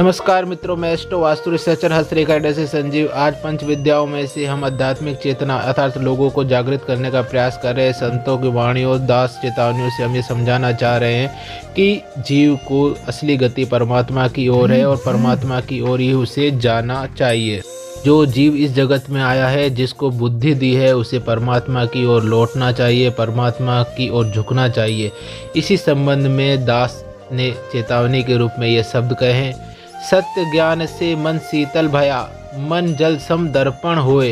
नमस्कार मित्रों, मैं एस्ट्रो वास्तु रिसर्चर हस्तरेखा से संजीव। आज पंच विद्याओं में से हम आध्यात्मिक चेतना अर्थात लोगों को जागृत करने का प्रयास कर रहे हैं। संतों की वाणियों, दास चेतावनियों से हम ये समझाना चाह रहे हैं कि जीव को असली गति परमात्मा की ओर है और परमात्मा की ओर ही उसे जाना चाहिए। जो जीव इस जगत में आया है, जिसको बुद्धि दी है, उसे परमात्मा की ओर लौटना चाहिए, परमात्मा की ओर झुकना चाहिए। इसी संबंध में दास ने चेतावनी के रूप में ये शब्द कहे हैं। सत्य ज्ञान से मन शीतल भया, मन जल सम दर्पण होए।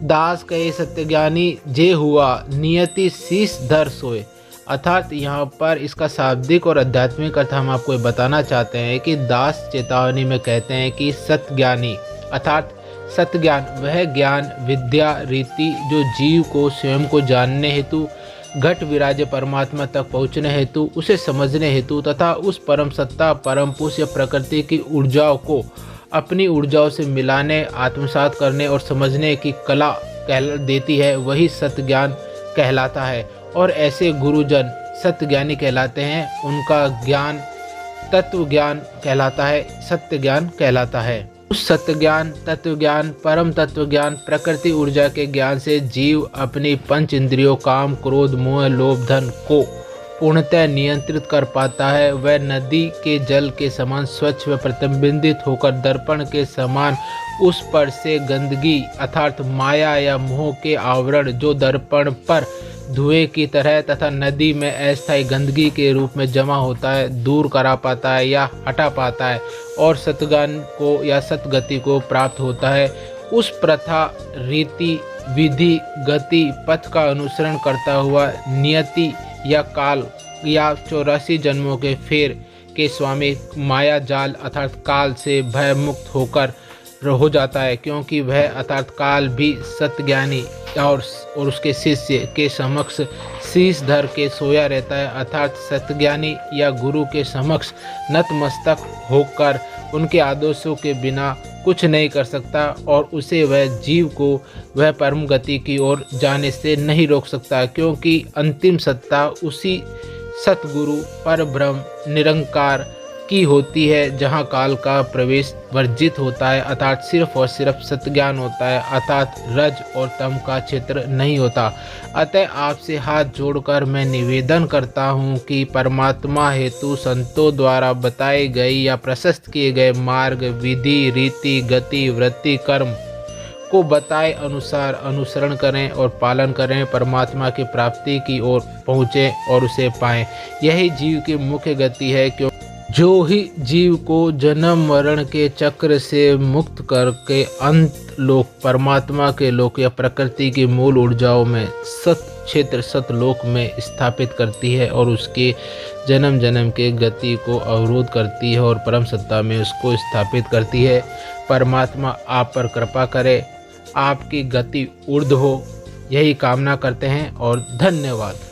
दास कहे सत्य ज्ञानी जे हुआ, नियति शीश धर सोए। अर्थात यहाँ पर इसका शाब्दिक और आध्यात्मिक अर्थ हम आपको बताना चाहते हैं कि दास चेतावनी में कहते हैं कि सत्य ज्ञानी अर्थात सत्य ज्ञान वह ज्ञान, विद्या, रीति जो जीव को स्वयं को जानने हेतु, घट विराजे परमात्मा तक पहुँचने हेतु, उसे समझने हेतु तथा उस परम सत्ता, परम पुरुष या प्रकृति की ऊर्जाओं को अपनी ऊर्जाओं से मिलाने, आत्मसात करने और समझने की कला देती है, वही सत्य ज्ञान कहलाता है। और ऐसे गुरुजन सत्य ज्ञानी कहलाते हैं। उनका ज्ञान तत्व ज्ञान कहलाता है, सत्य ज्ञान कहलाता है। उस सत्य ज्ञान, तत्व ज्ञान, परम तत्व ज्ञान, प्रकृति ऊर्जा के ज्ञान से जीव अपनी पंच इंद्रियों काम, क्रोध, मोह, लोभ, धन को पूर्णतः नियंत्रित कर पाता है। वह नदी के जल के समान स्वच्छ व प्रतिबिंबित होकर दर्पण के समान उस पर से गंदगी अर्थात माया या मोह के आवरण जो दर्पण पर धुएं की तरह तथा नदी में अस्थायी गंदगी के रूप में जमा होता है, दूर करा पाता है या हटा पाता है और सतज्ञान को या सतगति को प्राप्त होता है। उस प्रथा, रीति, विधि, गति, पथ का अनुसरण करता हुआ नियति या काल या 84 जन्मों के फेर के स्वामी माया जाल अर्थात काल से भय मुक्त होकर हो जाता है, क्योंकि वह अर्थात काल भी सत्यज्ञानी और उसके शिष्य के समक्ष शीश धर के सोया रहता है। अर्थात सत्यज्ञानी या गुरु के समक्ष नतमस्तक होकर उनके आदेशों के बिना कुछ नहीं कर सकता और उसे वह जीव को वह परम गति की ओर जाने से नहीं रोक सकता, क्योंकि अंतिम सत्ता उसी सतगुरु पर ब्रह्म निरंकार की होती है, जहाँ काल का प्रवेश वर्जित होता है अर्थात सिर्फ और सिर्फ सत्ज्ञान होता है अर्थात रज और तम का क्षेत्र नहीं होता। अतः आपसे हाथ जोड़कर मैं निवेदन करता हूँ कि परमात्मा हेतु संतों द्वारा बताए गए या प्रशस्त किए गए मार्ग, विधि, रीति, गति, वृत्ति, कर्म को बताए अनुसार अनुसरण करें और पालन करें, परमात्मा की प्राप्ति की ओर पहुँचें और उसे पाएं। यही जीव की मुख्य गति है, क्यों जो ही जीव को जन्म मरण के चक्र से मुक्त करके अंत लोक परमात्मा के लोक या प्रकृति की मूल ऊर्जाओं में सत क्षेत्र सतलोक में स्थापित करती है और उसके जन्म जन्म के गति को अवरोध करती है और परम सत्ता में उसको स्थापित करती है। परमात्मा आप पर कृपा करे, आपकी गति ऊर्ध्व हो, यही कामना करते हैं और धन्यवाद।